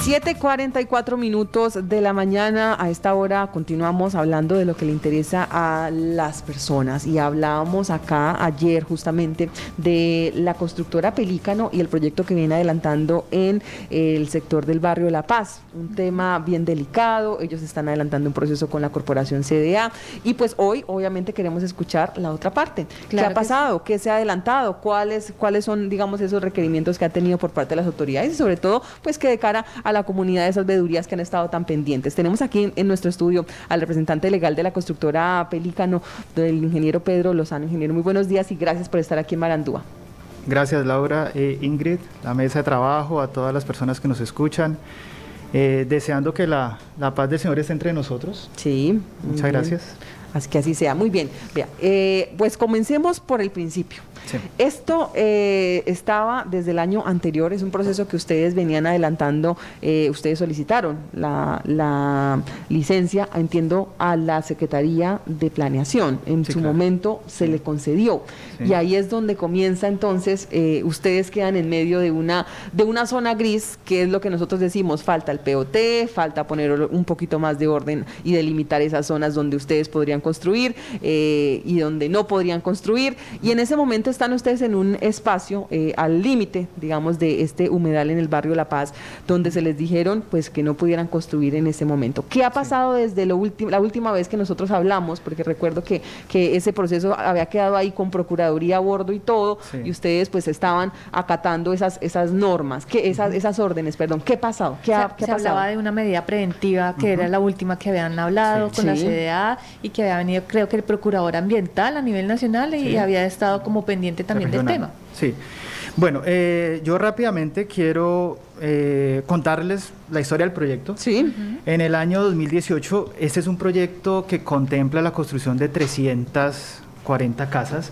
7:44 de la mañana. A esta hora continuamos hablando de lo que le interesa a las personas y hablábamos acá ayer justamente de la constructora Pelícano y el proyecto que viene adelantando en el sector del barrio La Paz, un tema bien delicado. Ellos están adelantando un proceso con la corporación CDA y pues hoy obviamente queremos escuchar la otra parte. Claro. ¿Qué ha pasado? ¿Qué se ha adelantado? ¿Cuáles son, digamos, esos requerimientos que ha tenido por parte de las autoridades y sobre todo pues que de cara a la comunidad de esas veedurías que han estado tan pendientes? Tenemos aquí en nuestro estudio al representante legal de la constructora Pelícano, del ingeniero Pedro Lozano. Ingeniero, muy buenos días y gracias por estar aquí en Marandúa. Gracias, Laura, Ingrid, la mesa de trabajo, a todas las personas que nos escuchan, deseando que la paz del Señor esté entre nosotros. Sí. Muchas gracias. Así que así sea. Muy bien. Vea, pues comencemos por el principio. Sí. Esto estaba desde el año anterior, es un proceso que ustedes venían adelantando, ustedes solicitaron la licencia, entiendo, a la Secretaría de Planeación. En su momento se le concedió. Sí. Y ahí es donde comienza entonces, ustedes quedan en medio de una zona gris, que es lo que nosotros decimos, falta el POT, falta poner un poquito más de orden y delimitar esas zonas donde ustedes podrían construir y donde no podrían construir. Y en ese momento están ustedes en un espacio al límite, digamos, de este humedal en el barrio La Paz, donde se les dijeron pues que no pudieran construir en ese momento. ¿Qué ha pasado desde la última vez que nosotros hablamos? Porque recuerdo que ese proceso había quedado ahí con Procuraduría a bordo y todo, sí. Y ustedes pues estaban acatando esas normas, esas órdenes, perdón. ¿Qué ha pasado? ¿Qué ha pasado? Se hablaba de una medida preventiva que era la última que habían hablado con la CDA y que había venido, creo que el procurador ambiental a nivel nacional y había estado como pendiente también del tema. Sí. Bueno, yo rápidamente quiero contarles la historia del proyecto. Sí. En el año 2018, este es un proyecto que contempla la construcción de 340 casas.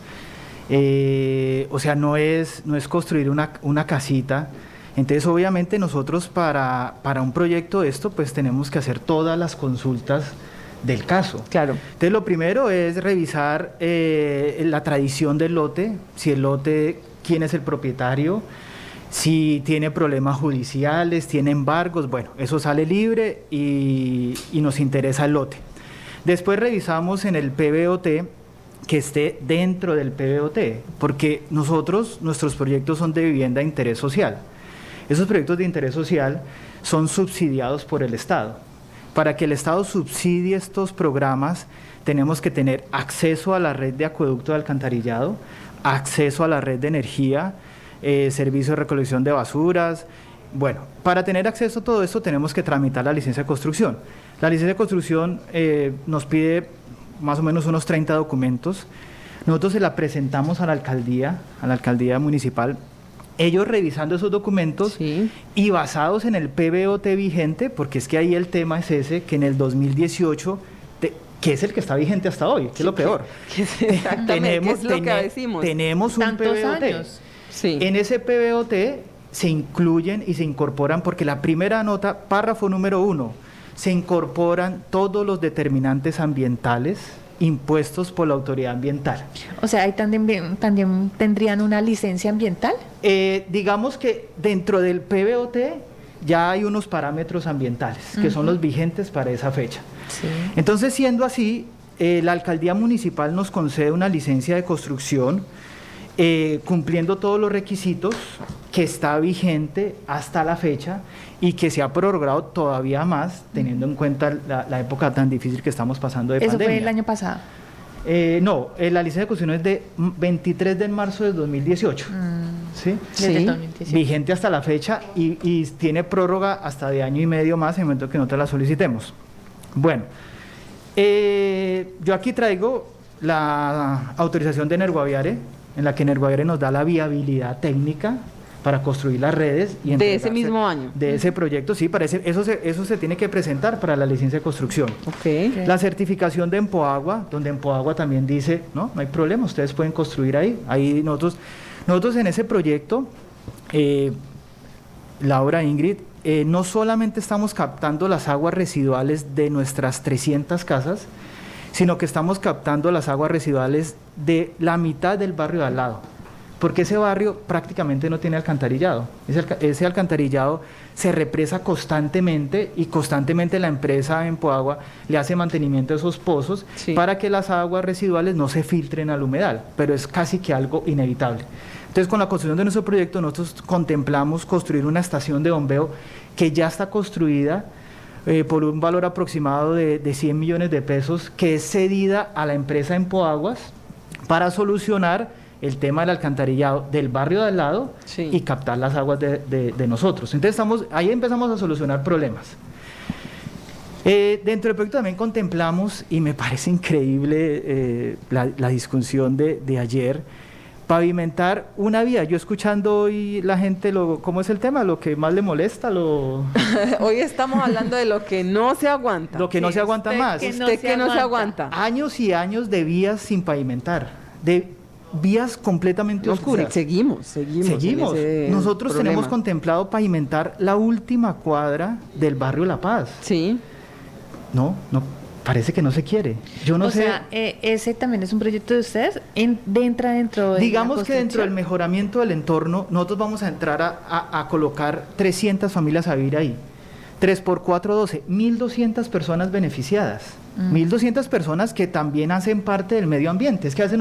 O sea, no es construir una casita. Entonces, obviamente, nosotros para un proyecto de esto, pues tenemos que hacer todas las consultas del caso. Claro. Entonces, lo primero es revisar la tradición del lote, si el lote, quién es el propietario, si tiene problemas judiciales, tiene embargos, bueno, eso sale libre y nos interesa el lote. Después revisamos en el PBOT que esté dentro del PBOT, porque nuestros proyectos son de vivienda de interés social. Esos proyectos de interés social son subsidiados por el Estado. Para que el Estado subsidie estos programas, tenemos que tener acceso a la red de acueducto de alcantarillado, acceso a la red de energía, servicio de recolección de basuras. Bueno, para tener acceso a todo esto tenemos que tramitar la licencia de construcción. La licencia de construcción nos pide más o menos unos 30 documentos. Nosotros se la presentamos a la alcaldía municipal. Ellos revisando esos documentos y basados en el PBOT vigente, porque es que ahí el tema es ese, que en el 2018, que es el que está vigente hasta hoy, que es lo peor. Tenemos un PBOT. Sí. En ese PBOT se incluyen y se incorporan, porque la primera nota, párrafo número 1, se incorporan todos los determinantes ambientales impuestos por la autoridad ambiental. O sea, ¿ahí también tendrían una licencia ambiental? Digamos que dentro del PBOT ya hay unos parámetros ambientales que son los vigentes para esa fecha. Sí. Entonces, siendo así, la alcaldía municipal nos concede una licencia de construcción cumpliendo todos los requisitos, que está vigente hasta la fecha y que se ha prorrogado todavía más, teniendo en cuenta la época tan difícil que estamos pasando de pandemia. ¿Eso fue el año pasado? No, la licencia de construcción es de 23 de marzo de 2018. ¿Sí? Desde 2018. Vigente hasta la fecha y tiene prórroga hasta de año y medio más en el momento que nosotros la solicitemos. Bueno, yo aquí traigo la autorización de Energoaviare, en la que Energoaviare nos da la viabilidad técnica para construir las redes. Y de ese mismo año. De ese proyecto, sí, eso se tiene que presentar para la licencia de construcción. Okay. La certificación de Empoagua, donde Empoagua también dice, no hay problema, ustedes pueden construir ahí. Ahí nosotros en ese proyecto, Laura, Ingrid, no solamente estamos captando las aguas residuales de nuestras 300 casas, sino que estamos captando las aguas residuales de la mitad del barrio de al lado. porque ese barrio prácticamente no tiene alcantarillado. Ese alcantarillado se represa constantemente y constantemente la empresa Empoagua le hace mantenimiento a esos pozos para que las aguas residuales no se filtren al humedal, pero es casi que algo inevitable. Entonces, con la construcción de nuestro proyecto, nosotros contemplamos construir una estación de bombeo que ya está construida por un valor aproximado de 100 millones de pesos, que es cedida a la empresa Empoaguas para solucionar el tema del alcantarillado del barrio de al lado y captar las aguas de nosotros. Entonces ahí empezamos a solucionar problemas. Dentro del proyecto también contemplamos, y me parece increíble la discusión de ayer, pavimentar una vía. Yo escuchando hoy la gente, ¿cómo es el tema? Lo que más le molesta, Hoy estamos hablando de lo que no se aguanta. Lo que no se aguanta más. Usted que no se aguanta. Años y años de vías sin pavimentar, de vías completamente oscuras. Seguimos. Nosotros tenemos contemplado pavimentar la última cuadra del barrio La Paz. Sí. No, parece que no se quiere. Yo no sé. O sea, ese también es un proyecto de ustedes. Entra dentro de. Digamos que dentro del mejoramiento del entorno, nosotros vamos a entrar a colocar 300 familias a vivir ahí. 3 por 4, 12, 1.200 personas beneficiadas. 1.200 personas que también hacen parte del medio ambiente. Es que a veces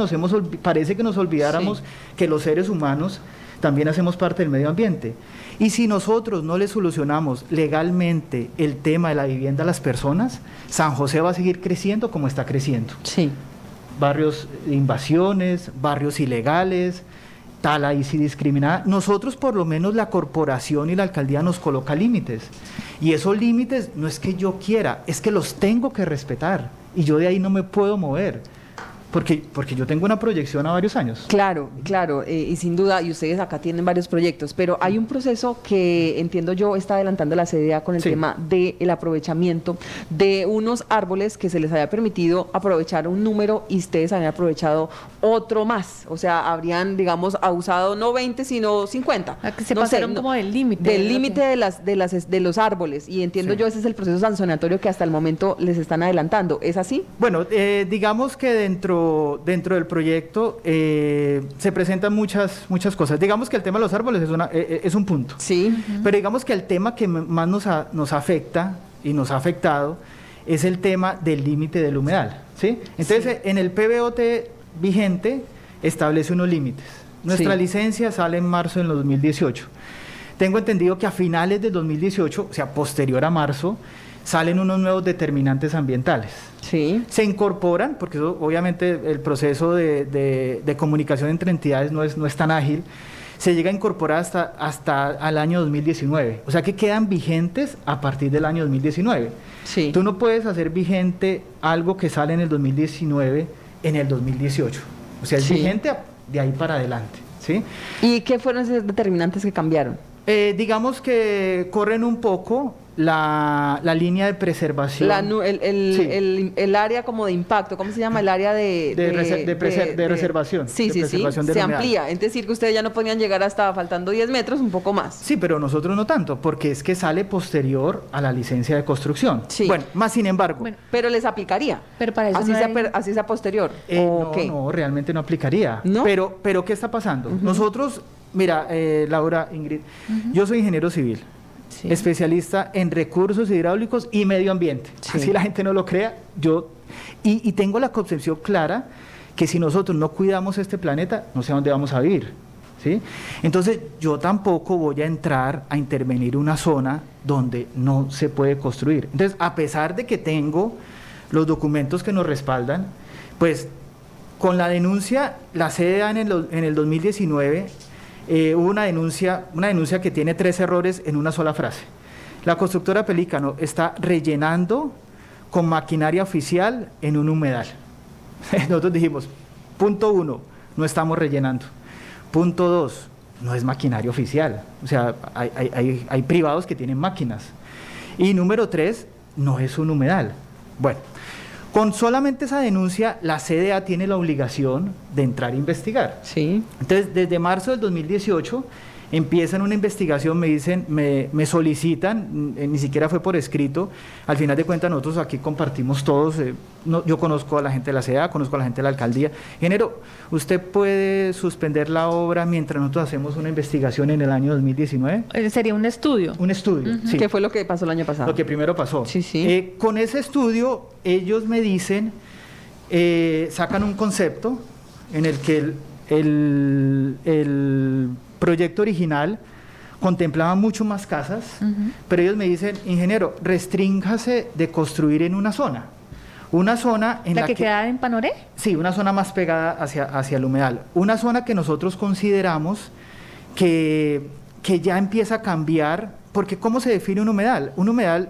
parece que nos olvidáramos que los seres humanos también hacemos parte del medio ambiente. Y si nosotros no le solucionamos legalmente el tema de la vivienda a las personas, San José va a seguir creciendo como está creciendo. Sí. Barrios de invasiones, barrios ilegales, tala y si discriminada. Nosotros, por lo menos la corporación y la alcaldía nos coloca límites. Y esos límites no es que yo quiera, es que los tengo que respetar. Y yo de ahí no me puedo mover. Porque yo tengo una proyección a varios años. Claro, y sin duda, y ustedes acá tienen varios proyectos, pero hay un proceso que entiendo yo está adelantando la CDA con el tema del aprovechamiento de unos árboles que se les había permitido aprovechar un número y ustedes habían aprovechado otro más, o sea, habrían, digamos, abusado no 20 sino 50. Que se pasaron como del límite. Del límite de los árboles, y entiendo yo ese es el proceso sancionatorio que hasta el momento les están adelantando, ¿es así? Bueno, digamos que dentro del proyecto se presentan muchas cosas. Digamos que el tema de los árboles es un punto. Sí. Pero digamos que el tema que más nos afecta y nos ha afectado es el tema del límite del humedal, ¿sí? Entonces, en el PBOT vigente establece unos límites. Nuestra licencia sale en marzo del 2018. Tengo entendido que a finales del 2018, o sea, posterior a marzo, salen unos nuevos determinantes ambientales. Sí. Se incorporan, porque eso, obviamente el proceso de comunicación entre entidades no es tan ágil, se llega a incorporar hasta al año 2019. O sea que quedan vigentes a partir del año 2019. Sí. Tú no puedes hacer vigente algo que sale en el 2019 en el 2018. O sea, es vigente de ahí para adelante. ¿Sí? ¿Y qué fueron esos determinantes que cambiaron? Digamos que corren un poco la línea de preservación. El área como de impacto, ¿cómo se llama? El área de reservación. Sí, se amplía. Es decir, que ustedes ya no podían llegar hasta faltando 10 metros, un poco más. Sí, pero nosotros no tanto, porque es que sale posterior a la licencia de construcción. Sí. Bueno, más sin embargo. Bueno, pero les aplicaría. Pero para eso así sea posterior. No, realmente no aplicaría. ¿No? Pero ¿qué está pasando? Nosotros, mira, Laura, Ingrid, yo soy ingeniero civil. Sí. Especialista en recursos hidráulicos y medio ambiente. Sí. Así la gente no lo crea. Y tengo la concepción clara que si nosotros no cuidamos este planeta, no sé a dónde vamos a vivir. ¿Sí? Entonces, yo tampoco voy a entrar a intervenir una zona donde no se puede construir. Entonces, a pesar de que tengo los documentos que nos respaldan, pues con la denuncia, la CDA en el 2019... hubo una denuncia que tiene 3 errores en una sola frase. La constructora Pelícano está rellenando con maquinaria oficial en un humedal. Nosotros dijimos, punto 1, no estamos rellenando. Punto 2, no es maquinaria oficial. O sea, hay privados que tienen máquinas. Y número 3, no es un humedal. Bueno, con solamente esa denuncia, la CDA tiene la obligación de entrar a investigar. Sí. Entonces, desde marzo del 2018, empiezan una investigación, me dicen, me solicitan, ni siquiera fue por escrito, al final de cuentas nosotros aquí compartimos todos, yo conozco a la gente de la CEA, conozco a la gente de la alcaldía. Ingeniero, ¿usted puede suspender la obra mientras nosotros hacemos una investigación en el año 2019? Sería un estudio. Un estudio, sí. ¿Qué fue lo que pasó el año pasado? Lo que primero pasó. Sí, sí. Con ese estudio, ellos me dicen, sacan un concepto en el que el proyecto original contemplaba mucho más casas, pero ellos me dicen, ingeniero, restrínjase de construir en una zona en ¿La que queda en Panoré? Sí, una zona más pegada hacia el humedal, una zona que nosotros consideramos que ya empieza a cambiar, porque ¿cómo se define un humedal? Un humedal,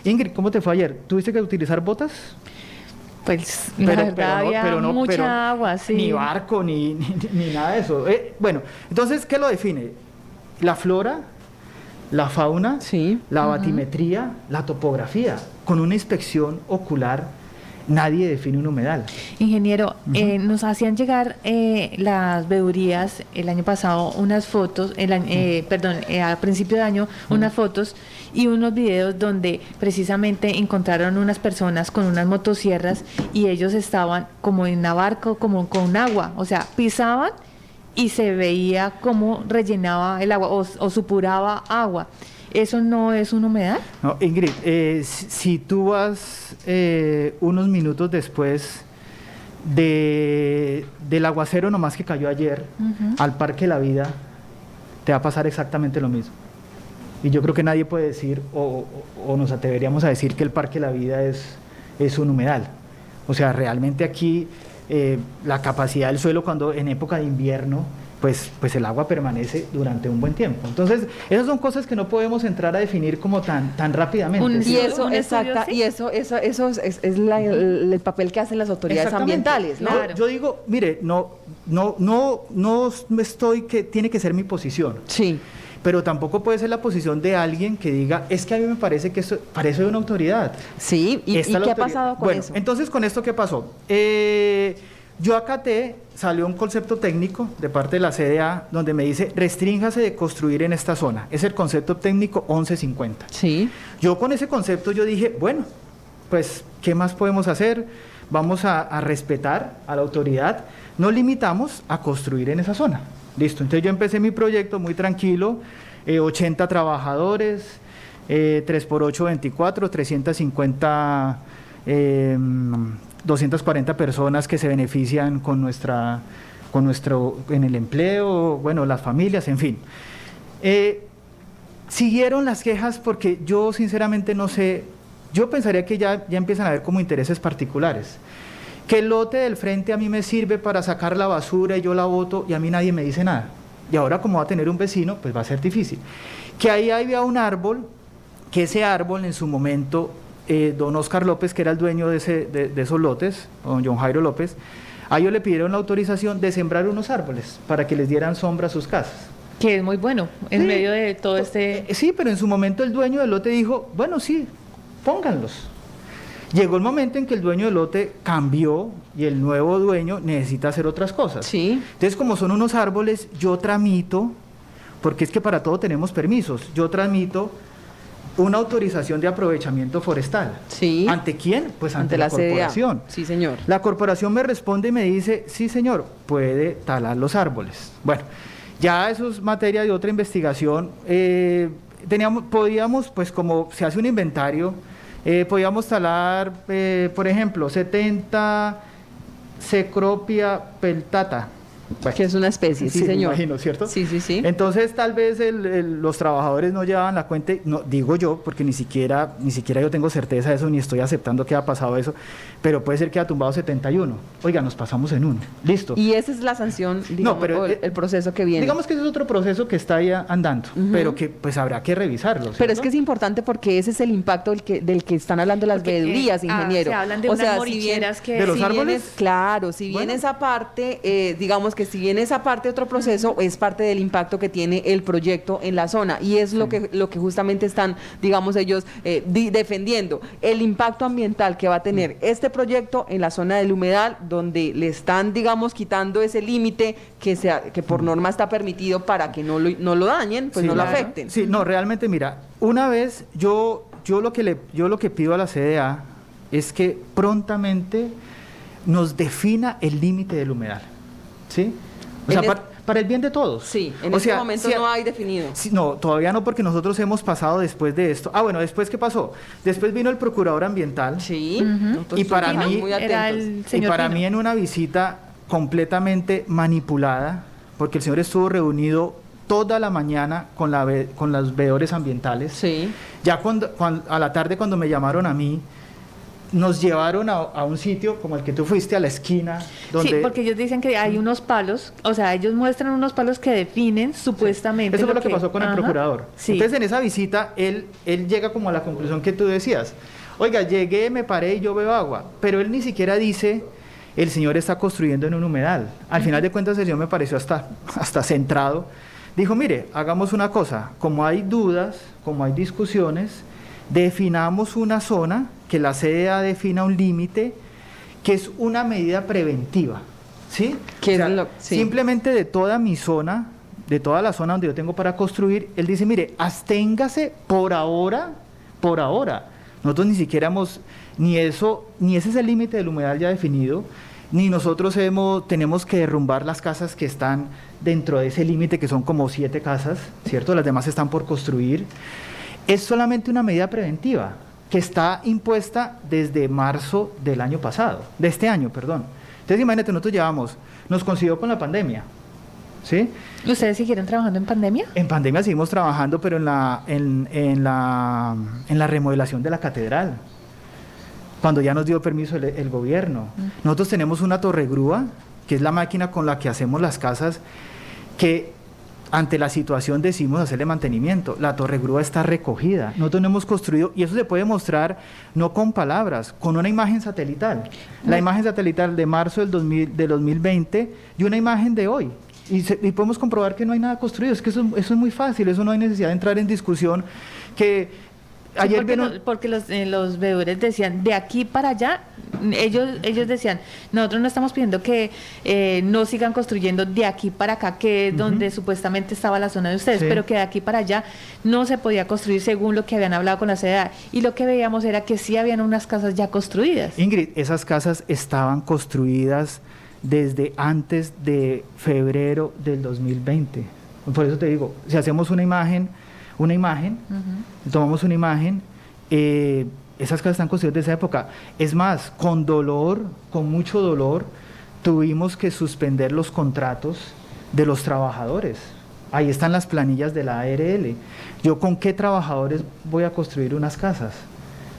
Ingrid, ¿cómo te fue ayer? ¿Tuviste que utilizar botas? Pues la verdad había mucha agua, sí. Ni barco, ni nada de eso. Bueno, entonces, ¿qué lo define? La flora, la fauna, sí, la batimetría, la topografía. Con una inspección ocular, nadie define un humedal. Ingeniero, nos hacían llegar las veedurías el año pasado unas fotos, a principio de año, unas fotos y unos videos donde precisamente encontraron unas personas con unas motosierras y ellos estaban como en una barca, como con agua, o sea, pisaban y se veía cómo rellenaba el agua o supuraba agua. ¿Eso no es un humedal? No, Ingrid, si tú vas unos minutos después del aguacero nomás que cayó ayer al Parque La Vida, te va a pasar exactamente lo mismo. Y yo creo que nadie puede decir, o nos atreveríamos a decir que el Parque La Vida es un humedal. O sea, realmente aquí la capacidad del suelo cuando en época de invierno, pues el agua permanece durante un buen tiempo. Entonces, esas son cosas que no podemos entrar a definir como tan rápidamente. Y eso, exacta, y eso es el papel que hacen las autoridades ambientales, ¿no? Claro. Yo digo, mire, no estoy que tiene que ser mi posición. Sí. Pero tampoco puede ser la posición de alguien que diga, es que a mí me parece que eso parece una autoridad. Sí, ¿y qué ha pasado con eso? Entonces, ¿con esto qué pasó? Yo acaté, salió un concepto técnico de parte de la CDA donde me dice, restrínjase de construir en esta zona. Es el concepto técnico 1150. Sí. Yo con ese concepto yo dije, bueno, pues, ¿qué más podemos hacer? Vamos a respetar a la autoridad. Nos limitamos a construir en esa zona. Listo, entonces yo empecé mi proyecto muy tranquilo, 80 trabajadores, 3x8, 24, 350, 240 personas que se benefician con nuestro en el empleo, bueno, las familias, en fin. Siguieron las quejas porque yo sinceramente no sé, yo pensaría que ya empiezan a haber como intereses particulares. Que el lote del frente a mí me sirve para sacar la basura y yo la boto y a mí nadie me dice nada. Y ahora como va a tener un vecino, pues va a ser difícil. Que ahí había un árbol, que ese árbol en su momento, don Oscar López, que era el dueño de esos lotes, don John Jairo López, a ellos le pidieron la autorización de sembrar unos árboles para que les dieran sombra a sus casas. Que es muy bueno, en medio de todo este... Sí, pero en su momento el dueño del lote dijo, bueno, sí, pónganlos. Llegó el momento en que el dueño del lote cambió y el nuevo dueño necesita hacer otras cosas. Sí. Entonces, como son unos árboles, yo tramito, porque es que para todo tenemos permisos, yo tramito una autorización de aprovechamiento forestal. Sí. ¿Ante quién? Pues ante la corporación. Sí, señor. La corporación me responde y me dice, sí, señor, puede talar los árboles. Bueno, ya eso es materia de otra investigación. Podíamos, pues como se hace un inventario, podíamos talar, por ejemplo, 70 Cecropia peltata. Bueno, que es una especie, sí, señor. Me imagino, ¿cierto? Sí, sí, sí. Entonces, tal vez los trabajadores no llevaban la cuenta, no, digo yo, porque ni siquiera yo tengo certeza de eso, ni estoy aceptando que ha pasado eso, pero puede ser que haya tumbado 71. Oiga, nos pasamos en uno. Listo. Y esa es la sanción, digamos, no, pero, el proceso que viene. Digamos que ese es otro proceso que está ahí andando, pero que pues habrá que revisarlo, ¿cierto? Pero es que es importante porque ese es el impacto del que están hablando las veedurías, ingeniero. Se hablan de unas moricheras que... ¿De los árboles? Claro, si bien esa parte, digamos que que si bien esa parte de otro proceso, es parte del impacto que tiene el proyecto en la zona, y es lo que justamente están, digamos, ellos defendiendo, el impacto ambiental que va a tener este proyecto en la zona del humedal, donde le están, digamos, quitando ese límite que por norma está permitido para que no lo dañen, pues Sí, no lo claro. afecten. Sí, no, realmente, mira, una vez yo lo que pido a la CDA es que prontamente nos defina el límite del humedal, ¿sí? O sea, para el bien de todos. Sí, en O este sea, momento no hay definido. Sí, no, todavía no, porque nosotros hemos pasado después de esto. Ah, bueno, ¿después qué pasó? Después vino el procurador ambiental. Sí, nosotros Y para estuvimos mí- muy Era atentos. el Y señor para Pino. mí en una visita completamente manipulada, porque el señor estuvo reunido toda la mañana con los veedores ambientales. Sí. Ya a la tarde, cuando me llamaron a mí, nos llevaron a un sitio como el que tú fuiste, a la esquina, donde... Sí, porque ellos dicen que hay unos palos, o sea, ellos muestran unos palos que definen supuestamente. Eso fue lo que pasó con el Ajá, procurador. Sí. Entonces, en esa visita, él llega como a la conclusión que tú decías. Oiga, llegué, me paré y yo veo agua. Pero él ni siquiera dice, el señor está construyendo en un humedal. Al final de cuentas, el señor me pareció hasta centrado. Dijo, mire, hagamos una cosa. Como hay dudas, como hay discusiones, definamos una zona, que la CDA defina un límite, que es una medida preventiva. ¿Sí? Que O sea, es lo- sí. simplemente de toda mi zona, de toda la zona donde yo tengo para construir, él dice, mire, absténgase por ahora. Nosotros ni siquiera hemos, ni ese es el límite del humedal ya definido, ni nosotros tenemos que derrumbar las casas que están dentro de ese límite, que son como 7 casas, ¿cierto? Las demás están por construir. Es solamente una medida preventiva que está impuesta desde marzo del año pasado, de este año, perdón. Entonces, imagínate, nos coincidió con la pandemia, ¿sí? ¿Ustedes siguieron trabajando en pandemia? En pandemia seguimos trabajando, pero en la remodelación de la catedral, cuando ya nos dio permiso el gobierno. Nosotros tenemos una torregrúa, que es la máquina con la que hacemos las casas, que ante la situación decidimos hacerle mantenimiento. La torregrúa está recogida. Nosotros no hemos construido, y eso se puede mostrar no con palabras, con una imagen satelital. La imagen satelital de marzo del 2020 y una imagen de hoy. Y podemos comprobar que no hay nada construido. Es que eso es muy fácil, eso no hay necesidad de entrar en discusión. Sí, porque los veedores decían, de aquí para allá, ellos decían, nosotros no estamos pidiendo que no sigan construyendo de aquí para acá, que es donde supuestamente estaba la zona de ustedes, Sí. pero que de aquí para allá no se podía construir según lo que habían hablado con la CDA. Y lo que veíamos era que sí habían unas casas ya construidas. Ingrid, esas casas estaban construidas desde antes de febrero del 2020. Por eso te digo, si hacemos una imagen, tomamos una imagen, esas casas están construidas desde esa época. Es más, con mucho dolor, tuvimos que suspender los contratos de los trabajadores. Ahí están las planillas de la ARL. ¿Yo con qué trabajadores voy a construir unas casas?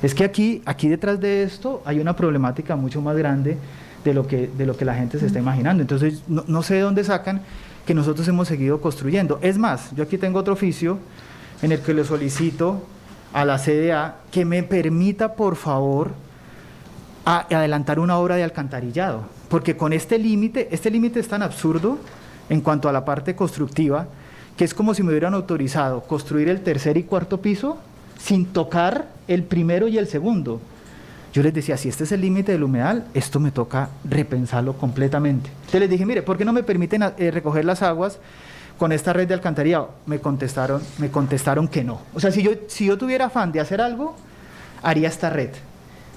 Es que aquí detrás de esto hay una problemática mucho más grande de lo que la gente se está imaginando. Entonces, no sé de dónde sacan que nosotros hemos seguido construyendo. Es más, yo aquí tengo otro oficio en el que le solicito a la CDA que me permita, por favor, adelantar una obra de alcantarillado, porque con este límite es tan absurdo en cuanto a la parte constructiva, que es como si me hubieran autorizado construir el tercer y cuarto piso sin tocar el primero y el segundo. Yo les decía, si este es el límite del humedal, esto me toca repensarlo completamente. Entonces les dije, mire, ¿por qué no me permiten recoger las aguas con esta red de alcantarillado? Me contestaron que no. O sea, si yo tuviera afán de hacer algo, haría esta red.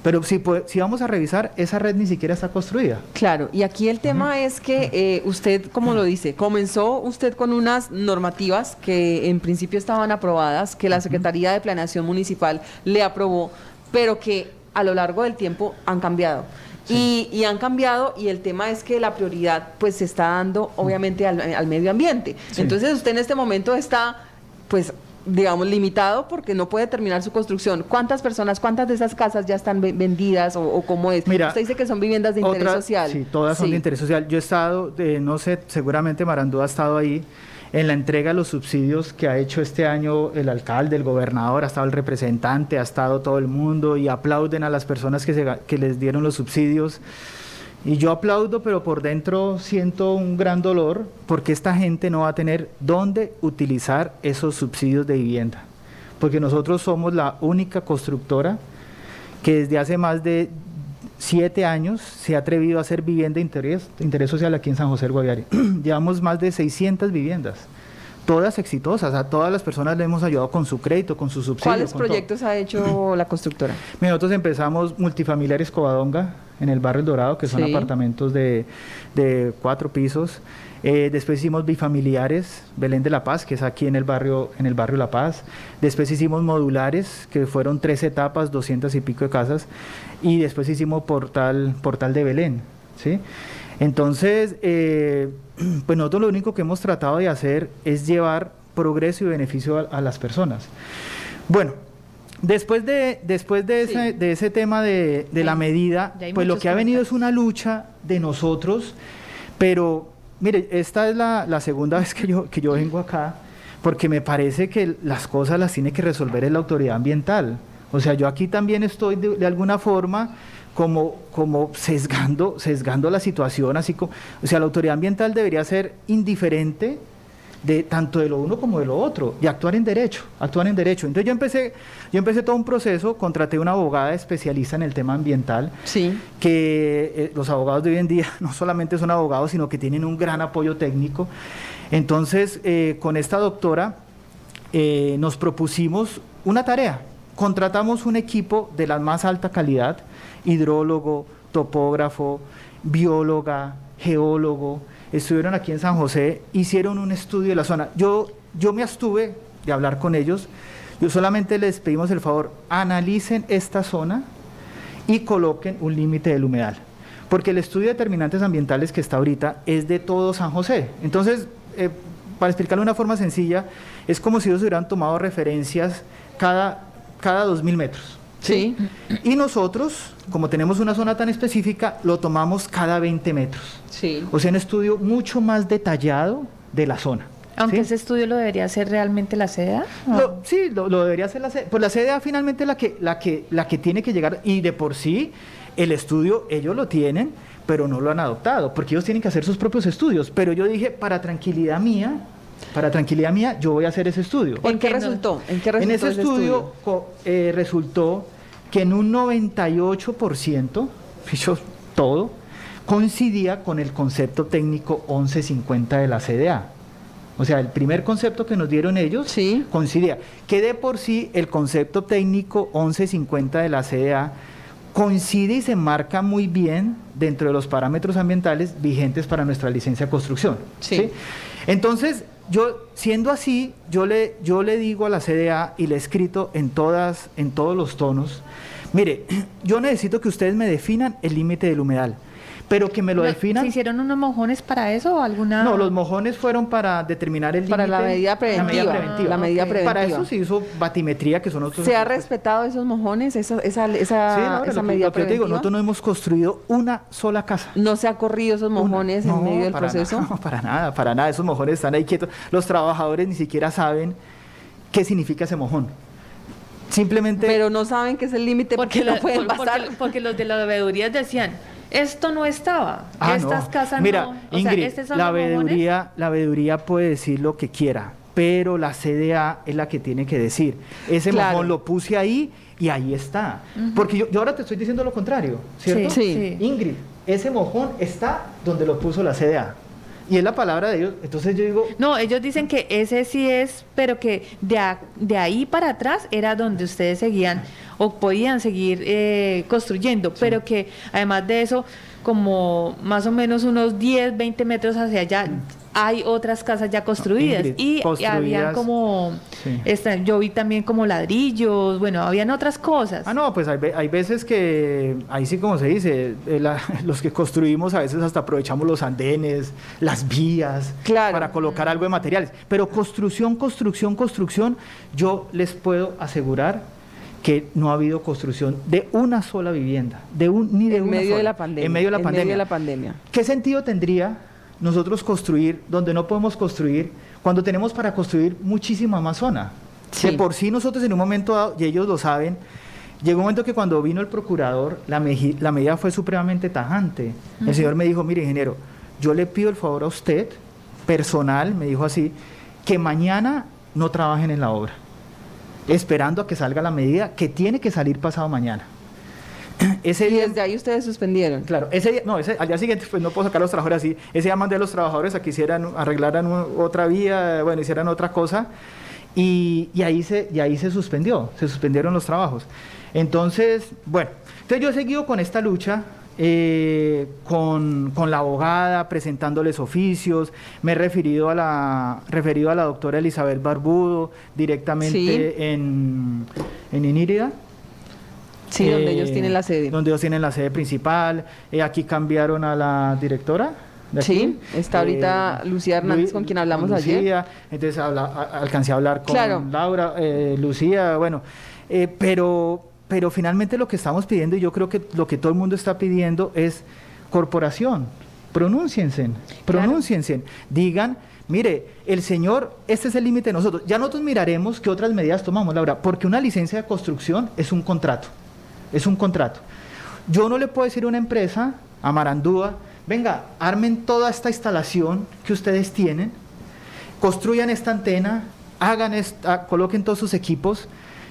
Pero si vamos a revisar, esa red ni siquiera está construida. Claro, y aquí el tema es que usted, como lo dice, comenzó usted con unas normativas que en principio estaban aprobadas, que la Secretaría de Planeación Municipal le aprobó, pero que a lo largo del tiempo han cambiado. Sí. Y han cambiado, y el tema es que la prioridad pues se está dando obviamente al medio ambiente. Sí. Entonces usted en este momento está pues digamos limitado porque no puede terminar su construcción. ¿Cuántas de esas casas ya están vendidas o cómo es? Mira, usted dice que son viviendas de interés social. Sí, todas son de interés social. Yo he estado, no sé, seguramente Marandú ha estado ahí en la entrega de los subsidios que ha hecho este año el alcalde, el gobernador, ha estado el representante, ha estado todo el mundo y aplauden a las personas que les dieron los subsidios. Y yo aplaudo, pero por dentro siento un gran dolor porque esta gente no va a tener dónde utilizar esos subsidios de vivienda. Porque nosotros somos la única constructora que desde hace más de 7 años se ha atrevido a hacer vivienda de interés social aquí en San José del Guaviare. Llevamos más de 600 viviendas, todas exitosas, a todas las personas le hemos ayudado con su crédito, con su subsidio. ¿Cuáles proyectos ha hecho la constructora? Nosotros empezamos multifamiliares Covadonga, en el barrio El Dorado, que son apartamentos de 4 pisos. Después hicimos bifamiliares, Belén de la Paz, que es aquí en el barrio La Paz. Después hicimos modulares, que fueron 3 etapas, 200 y pico de casas. Y después hicimos portal de Belén, ¿sí? Entonces, pues nosotros lo único que hemos tratado de hacer es llevar progreso y beneficio a las personas. Bueno, después de ese tema de la medida, pues lo que ha venido es una lucha de nosotros, pero mire, esta es la segunda vez que yo vengo acá, porque me parece que las cosas las tiene que resolver la autoridad ambiental. O sea, yo aquí también estoy de alguna forma como sesgando la situación, así como, o sea, la autoridad ambiental debería ser indiferente de tanto de lo uno como de lo otro y actuar en derecho. Entonces yo empecé todo un proceso, contraté una abogada especialista en el tema ambiental, que los abogados de hoy en día no solamente son abogados, sino que tienen un gran apoyo técnico. Entonces, con esta doctora nos propusimos una tarea, contratamos un equipo de la más alta calidad, hidrólogo, topógrafo, bióloga, geólogo. Estuvieron aquí en San José, hicieron un estudio de la zona. Yo me abstuve de hablar con ellos, yo solamente les pedimos el favor, analicen esta zona y coloquen un límite del humedal, porque el estudio de determinantes ambientales que está ahorita es de todo San José. Entonces, para explicarlo de una forma sencilla, es como si ellos hubieran tomado referencias cada 2.000 metros. ¿Sí? Y nosotros, como tenemos una zona tan específica, lo tomamos cada 20 metros. Sí. O sea, un estudio mucho más detallado de la zona. Aunque ese estudio lo debería hacer realmente la CDA. Sí, lo debería hacer la CDA. Pues la CDA finalmente es la que tiene que llegar, y de por sí el estudio ellos lo tienen, pero no lo han adoptado, porque ellos tienen que hacer sus propios estudios. Pero yo dije, para tranquilidad mía, yo voy a hacer ese estudio. ¿En qué resultó? En ese estudio resultó que en un 98%, todo, coincidía con el concepto técnico 1150 de la CDA. O sea, el primer concepto que nos dieron ellos coincidía. Que de por sí el concepto técnico 1150 de la CDA coincide y se marca muy bien dentro de los parámetros ambientales vigentes para nuestra licencia de construcción. ¿Sí? Entonces, siendo así, yo le digo a la CDA y le he escrito en todos los tonos, mire, yo necesito que ustedes me definan el límite del humedal, pero que me lo definan. ¿Se hicieron unos mojones para eso o alguna...? No, los mojones fueron para determinar el límite. Para la medida preventiva. La medida preventiva. Para eso se hizo batimetría, que son otros... ¿Se ha respetado esos mojones, esa medida lo que te digo, nosotros no hemos construido una sola casa. ¿No se ha corrido esos mojones en medio del proceso? No, para nada, esos mojones están ahí quietos. Los trabajadores ni siquiera saben qué significa ese mojón. Simplemente... Pero no saben qué es el límite porque no pueden pasar. Porque los de las veedurías decían... Esto no estaba, estas casas Mira, no. Ingrid, la veeduría puede decir lo que quiera, pero la CDA es la que tiene que decir. Ese mojón lo puse ahí y ahí está. Porque yo ahora te estoy diciendo lo contrario, ¿cierto? Sí. Ingrid, ese mojón está donde lo puso la CDA. Y es la palabra de ellos, entonces yo digo... No, ellos dicen que ese sí es, pero que de ahí para atrás era donde ustedes seguían o podían seguir construyendo, pero que además de eso, como más o menos unos 10, 20 metros hacia allá, hay otras casas ya construidas. Y había como, yo vi también como ladrillos, bueno, habían otras cosas. Pues hay veces que, ahí sí como se dice, los que construimos a veces hasta aprovechamos los andenes, las vías, para colocar algo de materiales. Pero construcción, yo les puedo asegurar que no ha habido construcción de una sola vivienda, en medio de la pandemia. ¿Qué sentido tendría nosotros construir donde no podemos construir cuando tenemos para construir muchísima más zona? De por sí nosotros en un momento dado, y ellos lo saben, Llegó un momento que cuando vino el procurador, la medida fue supremamente tajante. El señor me dijo, mire, ingeniero, yo le pido el favor a usted, personal, me dijo así, que mañana no trabajen en la obra, esperando a que salga la medida, que tiene que salir pasado mañana. Ese Y día, desde ahí ustedes suspendieron. claro, ese día, no, al día siguiente pues no puedo sacar a los trabajadores así. Ese día mandé a los trabajadores a que arreglaran otra vía, bueno, hicieran otra cosa, y ahí se suspendieron los trabajos. Entonces, bueno, entonces yo he seguido con esta lucha, con la abogada, presentándoles oficios, me he referido a la doctora Elizabeth Barbudo, directamente Sí. en Inírida. Sí, donde ellos tienen la sede. Donde ellos tienen la sede principal. Aquí cambiaron a la directora. De aquí. Sí, está ahorita Lucía Hernández, con quien hablamos ayer. Entonces alcancé a hablar con Claro. Laura, Lucía, bueno, pero finalmente lo que estamos pidiendo, y yo creo que lo que todo el mundo está pidiendo es corporación, pronúnciense, digan, mire, el señor, este es el límite de nosotros, ya nosotros miraremos qué otras medidas tomamos, Laura, porque una licencia de construcción es un contrato. Yo no le puedo decir a una empresa, a Marandúa, venga, armen toda esta instalación que ustedes tienen, construyan esta antena, coloquen todos sus equipos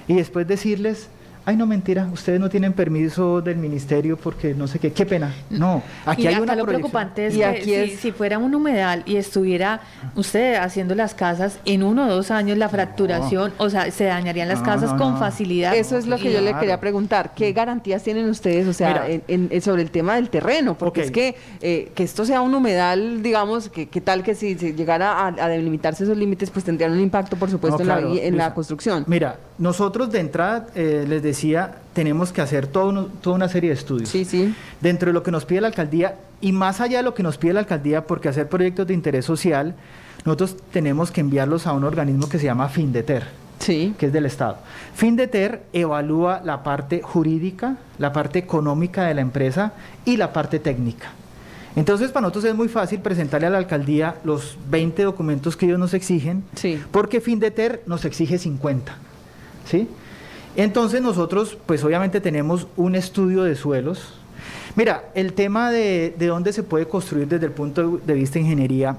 y después decirles, ay, no, mentira, ustedes no tienen permiso del ministerio porque no sé qué pena. No, aquí y hay acá una lo proyección. preocupante es Y que aquí si fuera un humedal y estuviera usted haciendo las casas, en 1 o 2 años la fracturación, o sea, se dañarían las casas con facilidad. Eso es lo que yo le Claro. quería preguntar. ¿Qué garantías tienen ustedes, o sea, Mira. sobre el tema del terreno? Porque Ok. es que esto sea un humedal, digamos, que tal que si se llegara a delimitarse esos límites, pues tendrían un impacto, por supuesto, No, en claro, la Luisa. construcción. Mira, nosotros de entrada, les decía, tenemos que hacer toda una serie de estudios. Sí, sí. Dentro de lo que nos pide la alcaldía y más allá de lo que nos pide la alcaldía, porque hacer proyectos de interés social, nosotros tenemos que enviarlos a un organismo que se llama Findeter, Sí. que es del Estado. Findeter evalúa la parte jurídica, la parte económica de la empresa y la parte técnica. Entonces, para nosotros es muy fácil presentarle a la alcaldía los 20 documentos que ellos nos exigen, Sí. porque Findeter nos exige 50, ¿sí? Entonces nosotros, pues obviamente tenemos un estudio de suelos. Mira, el tema de dónde se puede construir desde el punto de vista de ingeniería,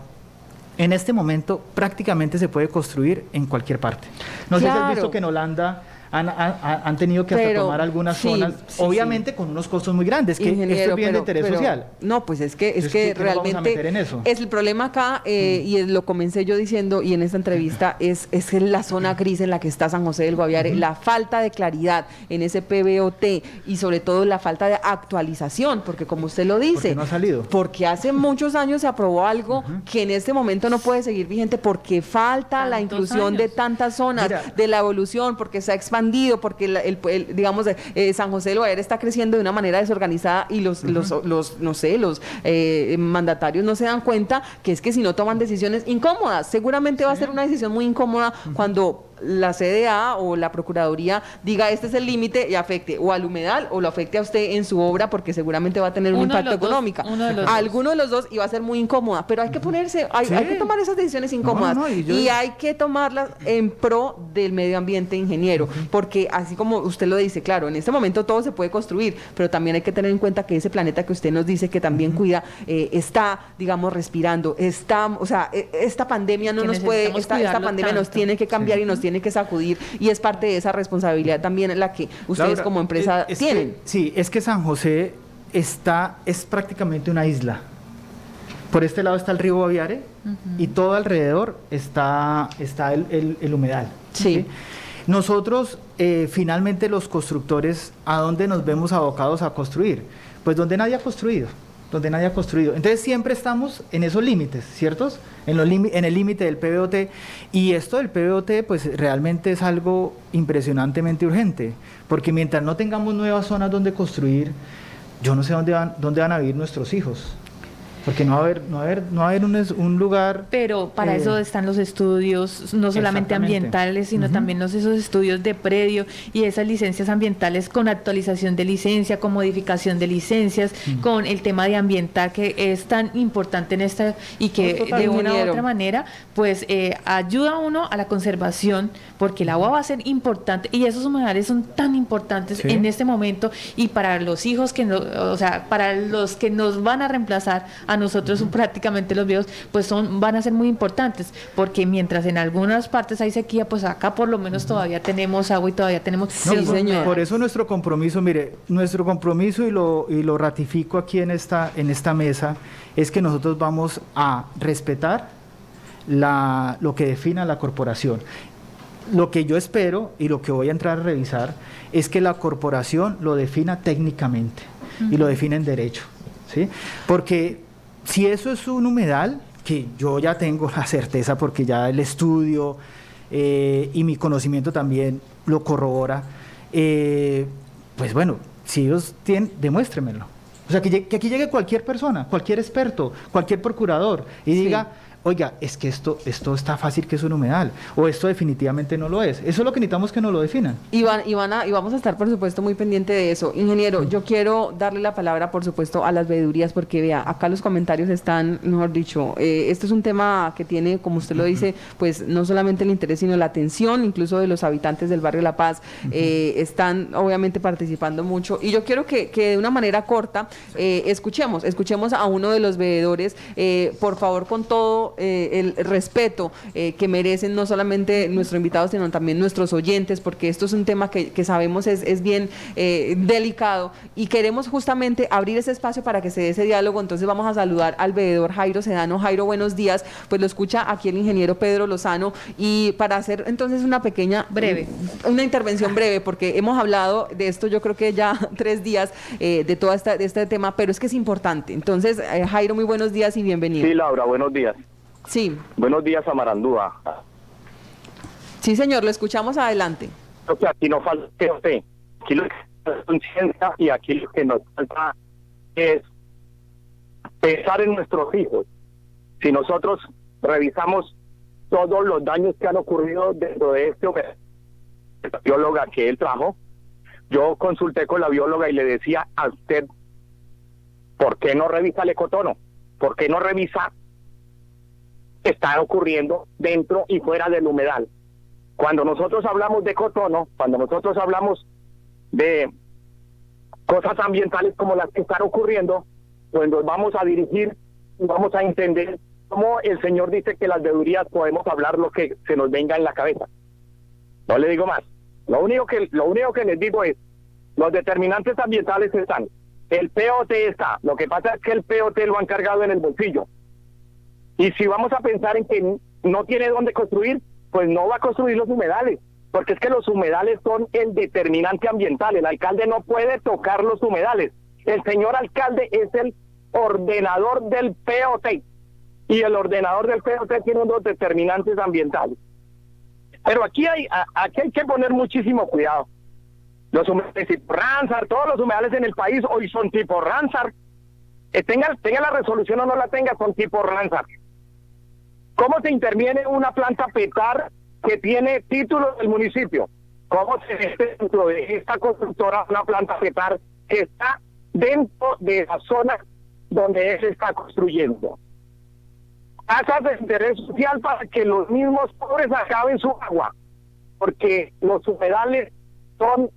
en este momento prácticamente se puede construir en cualquier parte. No sé si has visto Claro. que en Holanda han tenido que hasta Pero, tomar algunas sí, zonas, sí, obviamente con unos costos muy grandes, que esto Ingeniero, es bien de interés social. No, pues es que Entonces, ¿qué nos vamos a realmente meter en eso? es el problema acá, lo comencé yo diciendo y en esta entrevista, es la zona gris en la que está San José del Guaviare, la falta de claridad en ese PBOT y sobre todo la falta de actualización, porque como usted lo dice, Porque no ha salido. porque hace muchos años se aprobó algo que en este momento no puede seguir vigente porque falta la Tantos inclusión de años. tantas zonas, Mira. de la evolución, porque se ha expandido, porque digamos, San José del Guaviare está creciendo de una manera desorganizada y los mandatarios no se dan cuenta que es que si no toman decisiones incómodas, seguramente va a ser una decisión muy incómoda cuando la CDA o la Procuraduría diga este es el límite y afecte o al humedal o lo afecte a usted en su obra porque seguramente va a tener un Uno de impacto los dos, económico. uno de los dos. Alguno de los dos y va a ser muy incómoda, pero hay que ponerse, hay que tomar esas decisiones incómodas y hay que tomarlas en pro del medio ambiente, ingeniero, porque así como usted lo dice, claro, en este momento todo se puede construir, pero también hay que tener en cuenta que ese planeta que usted nos dice que también cuida, está, digamos, respirando, o sea, esta pandemia no Que nos puede, necesitamos esta cuidarlo pandemia nos tanto. tiene que cambiar y nos tiene que sacudir y es parte de esa responsabilidad también la que ustedes Laura, como empresa tienen. Sí, es que San José es prácticamente una isla. Por este lado está el río Guaviare y todo alrededor está el humedal. Sí. Nosotros, finalmente los constructores, ¿a dónde nos vemos abocados a construir? Pues donde nadie ha construido. Entonces siempre estamos en esos límites, ¿ciertos? En el límite del PBOT. Y esto del PBOT, pues realmente es algo impresionantemente urgente, porque mientras no tengamos nuevas zonas donde construir, yo no sé dónde van a vivir nuestros hijos. porque no va a haber un lugar. Pero para eso están los estudios, no solamente ambientales, sino también esos estudios de predio y esas licencias ambientales con actualización de licencia, con modificación de licencias, con el tema de ambiental que es tan importante en esta y que de una u otra manera pues ayuda a uno a la conservación, porque el agua va a ser importante y esos humedales son tan importantes en este momento, y para los hijos que no, o sea, para los que nos van a reemplazar a nosotros prácticamente los viejos, pues van a ser muy importantes, porque mientras en algunas partes hay sequía, pues acá por lo menos todavía tenemos agua y todavía tenemos... Por eso nuestro compromiso, mire, nuestro compromiso y lo ratifico aquí en esta mesa, es que nosotros vamos a respetar lo que defina la corporación. Lo que yo espero y lo que voy a entrar a revisar es que la corporación lo defina técnicamente y lo define en derecho, ¿sí? Porque si eso es un humedal, que yo ya tengo la certeza porque ya el estudio y mi conocimiento también lo corrobora, pues bueno, si ellos tienen, demuéstremelo. O sea, que aquí llegue cualquier persona, cualquier experto, cualquier procurador y diga, oiga, es que esto está fácil que es un humedal, o esto definitivamente no lo es. Eso es lo que necesitamos, que nos lo definan. Y vamos a estar, por supuesto, muy pendiente de eso. Ingeniero, yo quiero darle la palabra, por supuesto, a las veedurías, porque vea, acá los comentarios están, mejor dicho, esto es un tema que tiene, como usted lo dice, pues no solamente el interés, sino la atención, incluso de los habitantes del barrio La Paz, están obviamente participando mucho. Y yo quiero que de una manera corta escuchemos a uno de los veedores, por favor, con todo el respeto que merecen no solamente nuestros invitados, sino también nuestros oyentes, porque esto es un tema que sabemos es bien delicado, y queremos justamente abrir ese espacio para que se dé ese diálogo. Entonces vamos a saludar al veedor Jairo Sedano. Jairo, buenos días. Pues lo escucha aquí el ingeniero Pedro Lozano, y para hacer entonces una pequeña una intervención breve, porque hemos hablado de esto yo creo que ya 3 días de este tema, pero es que es importante. Entonces, Jairo, muy buenos días y bienvenido. Sí, Laura, buenos días. Sí. Buenos días a Marandúa. Sí, señor, lo escuchamos, adelante. Creo que aquí no falta usted. Aquí lo que falta es conciencia, y aquí lo que nos falta es pensar en nuestros hijos. Si nosotros revisamos todos los daños que han ocurrido dentro de la bióloga que él trajo, yo consulté con la bióloga y le decía a usted, ¿por qué no revisa el ecotono? ¿Por qué no revisa qué está ocurriendo dentro y fuera del humedal? Cuando nosotros hablamos de ecotono, cuando nosotros hablamos de cosas ambientales como las que están ocurriendo, pues nos vamos a dirigir y vamos a entender cómo el señor dice que las veedurías podemos hablar lo que se nos venga en la cabeza. No le digo más. Lo único que les digo es, los determinantes ambientales están, el POT está, lo que pasa es que el POT lo han cargado en el bolsillo. Y si vamos a pensar en que no tiene dónde construir, pues no va a construir los humedales, porque es que los humedales son el determinante ambiental. El alcalde no puede tocar los humedales. El señor alcalde es el ordenador del POT, y el ordenador del POT tiene unos determinantes ambientales. Pero aquí hay que poner muchísimo cuidado. Los humedales tipo Ramsar, todos los humedales en el país hoy son tipo Ramsar. Tenga la resolución o no la tenga, son tipo Ramsar. ¿Cómo se interviene una planta PETAR que tiene título del municipio? ¿Cómo se mete dentro de esta constructora una planta PETAR que está dentro de la zona donde él está construyendo? Tasas de interés social para que los mismos pobres acaben su agua, porque los humedales son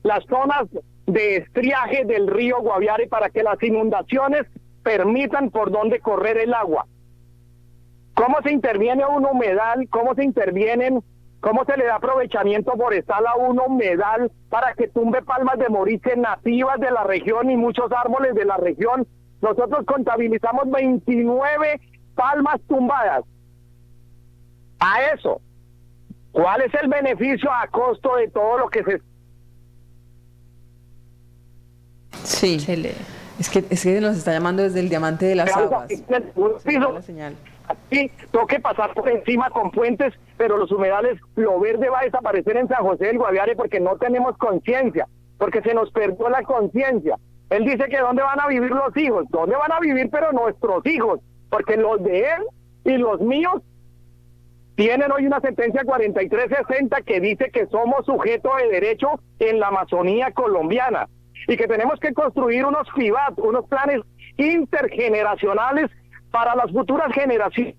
las zonas de estiaje del río Guaviare para que las inundaciones permitan por dónde correr el agua. ¿Cómo se interviene un humedal? ¿Cómo se le da aprovechamiento forestal a un humedal para que tumbe palmas de moriche nativas de la región y muchos árboles de la región? Nosotros contabilizamos 29 palmas tumbadas. A eso, ¿cuál es el beneficio a costo de todo lo que se... Sí, es que nos está llamando desde el Diamante de las Aguas. La señal. Aquí toque pasar por encima con puentes, pero los humedales, lo verde va a desaparecer en San José del Guaviare porque no tenemos conciencia. porque se nos perdió la conciencia. Él dice que ¿dónde van a vivir los hijos? ¿Dónde van a vivir pero nuestros hijos? Porque los de él y los míos tienen hoy una sentencia 4360 que dice que somos sujetos de derecho en la Amazonía colombiana y que tenemos que construir unos FIBAT, unos planes intergeneracionales para las futuras generaciones.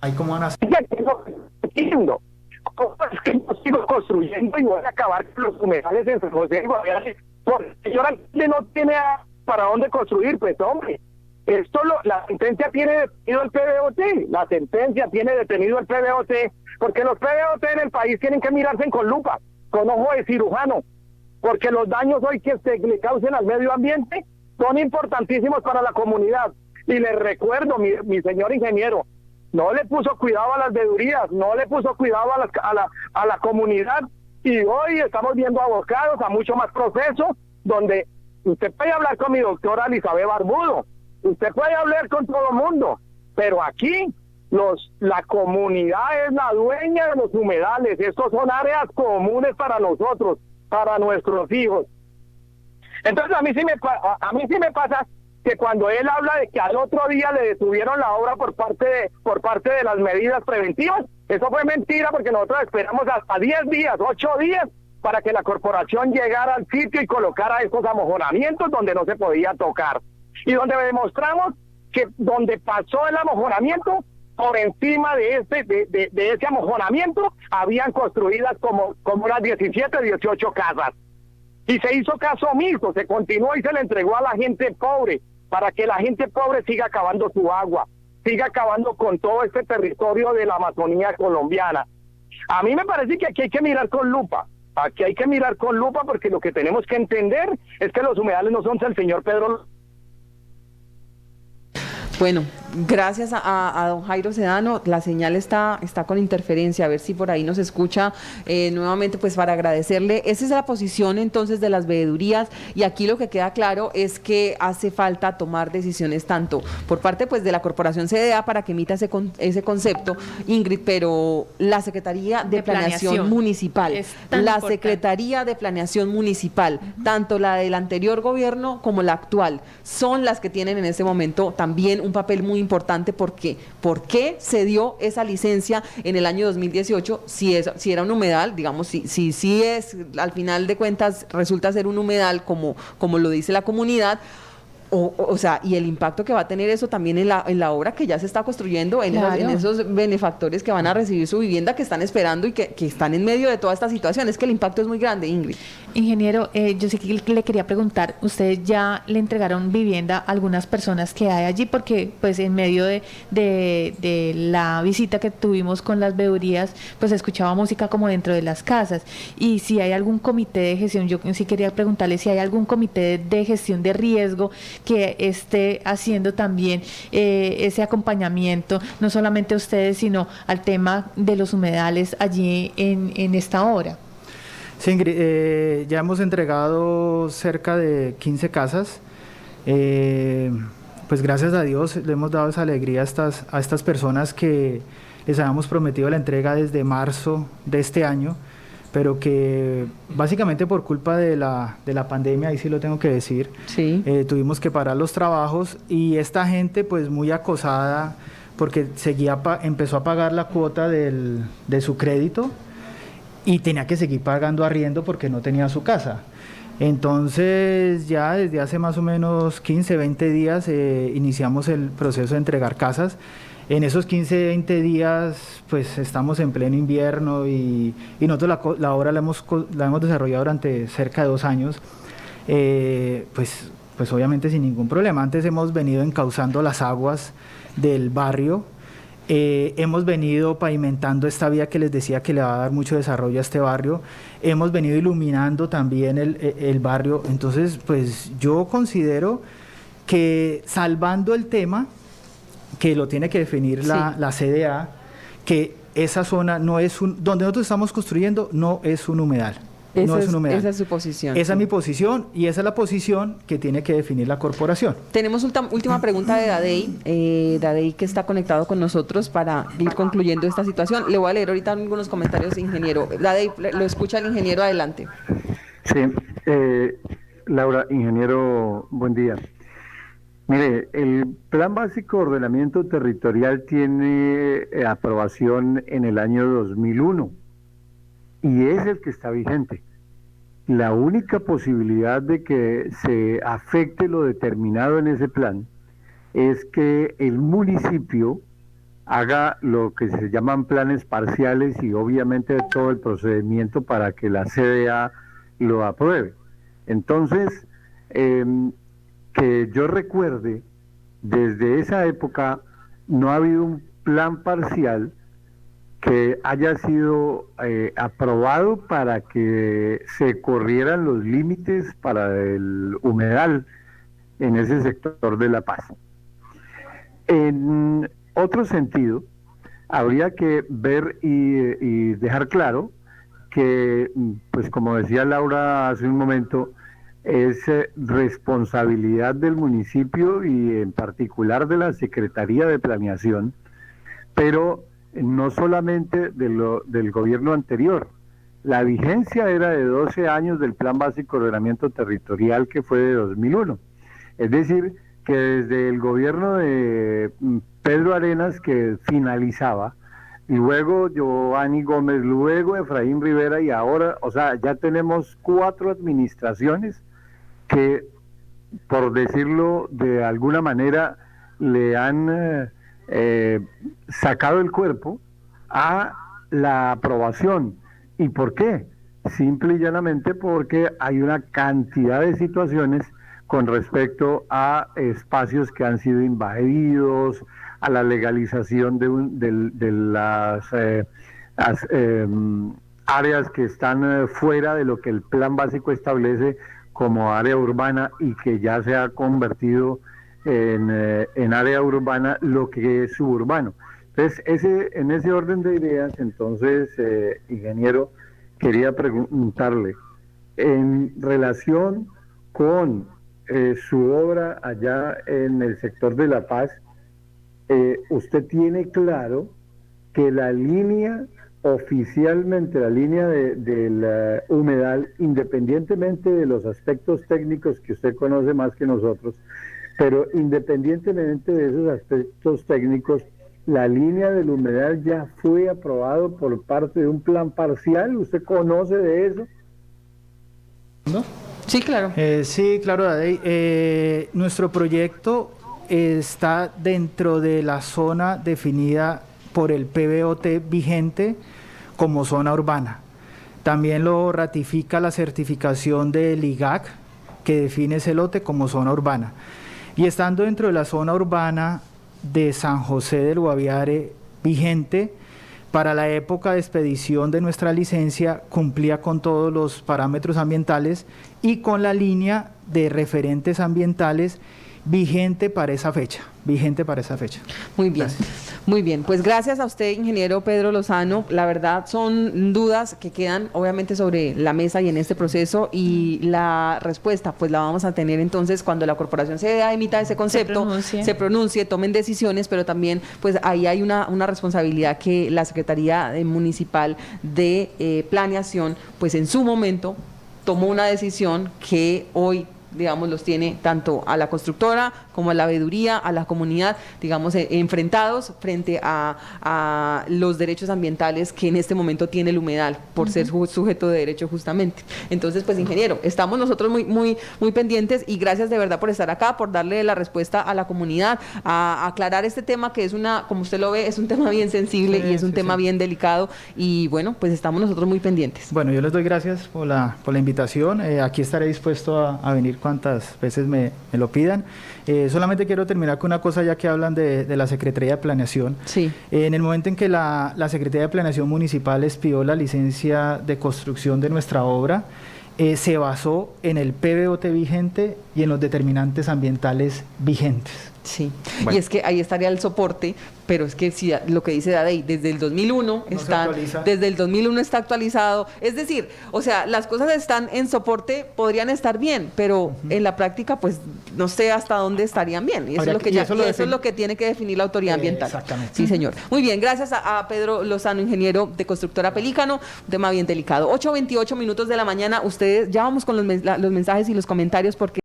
¿Ahí cómo van a hacer? ¿Cómo es que yo sigo construyendo y voy a acabar con los humedales en San José y Guaviare? Porque el señor alcalde no tiene para dónde construir, pues hombre. La sentencia tiene detenido el PBOT, la sentencia tiene detenido el PBOT, porque los PBOT en el país tienen que mirarse con lupa, con ojo de cirujano, porque los daños hoy que se le causen al medio ambiente son importantísimos para la comunidad. Y les recuerdo, mi señor ingeniero, no le puso cuidado a las veedurías, no le puso cuidado a la comunidad, y hoy estamos viendo abocados a mucho más proceso, donde usted puede hablar con mi doctora Elizabeth Barbudo, usted puede hablar con todo el mundo, pero aquí la comunidad es la dueña de los humedales. Estos son áreas comunes para nosotros, para nuestros hijos. Entonces a mí sí me pasa que cuando él habla de que al otro día le detuvieron la obra por parte de las medidas preventivas, eso fue mentira, porque nosotros esperamos hasta 10 días, 8 días, para que la corporación llegara al sitio y colocara estos amojonamientos donde no se podía tocar. Y donde demostramos que donde pasó el amojonamiento, por encima de ese amojonamiento, habían construidas como unas 17, 18 casas. Y se hizo caso omiso, se continuó y se le entregó a la gente pobre, para que la gente pobre siga acabando su agua, siga acabando con todo este territorio de la Amazonía colombiana. A mí me parece que aquí hay que mirar con lupa. Aquí hay que mirar con lupa, porque lo que tenemos que entender es que los humedales no son del señor Pedro. Bueno, gracias a don Jairo Sedano. La señal está con interferencia, a ver si por ahí nos escucha nuevamente, pues para agradecerle. Esa es la posición entonces de las veedurías, y aquí lo que queda claro es que hace falta tomar decisiones tanto por parte pues de la Corporación CDA para que emita ese concepto, Ingrid, pero la Secretaría de Planeación Municipal, Secretaría de Planeación Municipal, tanto la del anterior gobierno como la actual, son las que tienen en este momento también un papel muy importante, porque ¿por qué se dio esa licencia en el año 2018 si era un humedal? Digamos, si es, al final de cuentas resulta ser un humedal como lo dice la comunidad. O sea, y el impacto que va a tener eso también en la obra que ya se está construyendo, en esos benefactores que van a recibir su vivienda, que están esperando y que están en medio de toda esta situación. Es que el impacto es muy grande, Ingrid. Ingeniero, yo sí que le quería preguntar, ¿ustedes ya le entregaron vivienda a algunas personas que hay allí? Porque pues en medio de la visita que tuvimos con las veedurías, pues escuchaba música como dentro de las casas. Y si hay algún comité de gestión, yo sí quería preguntarle si hay algún comité de gestión de riesgo que esté haciendo también ese acompañamiento, no solamente a ustedes, sino al tema de los humedales allí en esta obra. Sí, Ingrid, ya hemos entregado cerca de 15 casas. Pues gracias a Dios le hemos dado esa alegría a estas personas que les habíamos prometido la entrega desde marzo de este año, pero que básicamente por culpa de la pandemia, ahí sí lo tengo que decir, sí. Tuvimos que parar los trabajos, y esta gente pues muy acosada porque empezó a pagar la cuota de su crédito y tenía que seguir pagando arriendo porque no tenía su casa. Entonces ya desde hace más o menos 15, 20 días iniciamos el proceso de entregar casas. En esos 15, 20 días, pues estamos en pleno invierno y nosotros la obra la hemos desarrollado durante cerca de 2 años, pues obviamente sin ningún problema. Antes hemos venido encauzando las aguas del barrio, hemos venido pavimentando esta vía que les decía que le va a dar mucho desarrollo a este barrio, hemos venido iluminando también el barrio. Entonces, pues yo considero que, salvando el tema que lo tiene que definir la CDA, que esa zona no es donde nosotros estamos construyendo no es un humedal. no es un humedal. Esa es su posición. Esa es mi posición y esa es la posición que tiene que definir la corporación. Tenemos última pregunta de Dadei que está conectado con nosotros para ir concluyendo esta situación. Le voy a leer ahorita algunos comentarios, ingeniero. Dadei, lo escucha el ingeniero, adelante. Sí, Laura, ingeniero, buen día. Mire, el Plan Básico de Ordenamiento Territorial tiene aprobación en el año 2001 y es el que está vigente. La única posibilidad de que se afecte lo determinado en ese plan es que el municipio haga lo que se llaman planes parciales y obviamente todo el procedimiento para que la CDA lo apruebe. Entonces, que yo recuerde, desde esa época no ha habido un plan parcial que haya sido aprobado para que se corrieran los límites para el humedal en ese sector de La Paz. En otro sentido, habría que ver y dejar claro que, pues como decía Laura hace un momento, es responsabilidad del municipio y en particular de la Secretaría de Planeación, pero no solamente del gobierno anterior. La vigencia era de 12 años del Plan Básico de Ordenamiento Territorial, que fue de 2001. Es decir, que desde el gobierno de Pedro Arenas, que finalizaba, y luego Giovanni Gómez, luego Efraín Rivera, y ahora, o sea, ya tenemos 4 administraciones que, por decirlo de alguna manera, le han sacado el cuerpo a la aprobación. ¿Y por qué? Simple y llanamente porque hay una cantidad de situaciones con respecto a espacios que han sido invadidos, a la legalización de las áreas que están fuera de lo que el plan básico establece como área urbana y que ya se ha convertido en área urbana lo que es suburbano. Entonces, en ese orden de ideas, entonces, ingeniero, quería preguntarle, en relación con su obra allá en el sector de La Paz, ¿usted tiene claro que la línea, oficialmente la línea del humedal, independientemente de los aspectos técnicos que usted conoce más que nosotros, pero independientemente de esos aspectos técnicos, la línea del humedal ya fue aprobado por parte de un plan parcial? ¿Usted conoce de eso? ¿No? Sí, claro. Sí, claro, Dadei. Nuestro proyecto está dentro de la zona definida por el PBOT vigente como zona urbana. También lo ratifica la certificación del IGAC, que define ese lote como zona urbana. Y estando dentro de la zona urbana de San José del Guaviare vigente, para la época de expedición de nuestra licencia cumplía con todos los parámetros ambientales y con la línea de referentes ambientales vigente para esa fecha. Muy bien. Gracias. Muy bien, pues gracias a usted, ingeniero Pedro Lozano. La verdad son dudas que quedan obviamente sobre la mesa y en este proceso, y la respuesta pues la vamos a tener entonces cuando la corporación se emita ese concepto, se pronuncie, tomen decisiones, pero también pues ahí hay una responsabilidad que la Secretaría Municipal de Planeación pues en su momento tomó una decisión que hoy, digamos, los tiene tanto a la constructora como a la veeduría, a la comunidad, digamos, enfrentados frente a los derechos ambientales que en este momento tiene el humedal, por ser sujeto de derecho justamente. Entonces, pues, ingeniero, estamos nosotros muy pendientes, y gracias de verdad por estar acá, por darle la respuesta a la comunidad, a aclarar este tema que es como usted lo ve, es un tema bien sensible, y es un tema bien delicado, y bueno, pues estamos nosotros muy pendientes. Bueno, yo les doy gracias por la invitación. Aquí estaré dispuesto a venir cuantas veces me lo pidan. Solamente quiero terminar con una cosa, ya que hablan de la Secretaría de Planeación. Sí. En el momento en que la Secretaría de Planeación Municipal expidió la licencia de construcción de nuestra obra, se basó en el PBOT vigente y en los determinantes ambientales vigentes. Sí, Bueno. y es que ahí estaría el soporte, pero es que si lo que dice Dadey, desde el 2001 No se actualiza. desde el 2001 está actualizado, es decir, o sea, las cosas están en soporte, podrían estar bien, pero en la práctica, pues, no sé hasta dónde estarían bien, y eso, Habría es lo que que- y ya, eso y lo eso es defin- lo que tiene que definir la autoridad ambiental. Exactamente. Sí, señor. Muy bien, gracias a Pedro Lozano, ingeniero de Constructora Pelícano, un tema bien delicado. 8:28 minutos de la mañana, ustedes, ya vamos con los mensajes y los comentarios, porque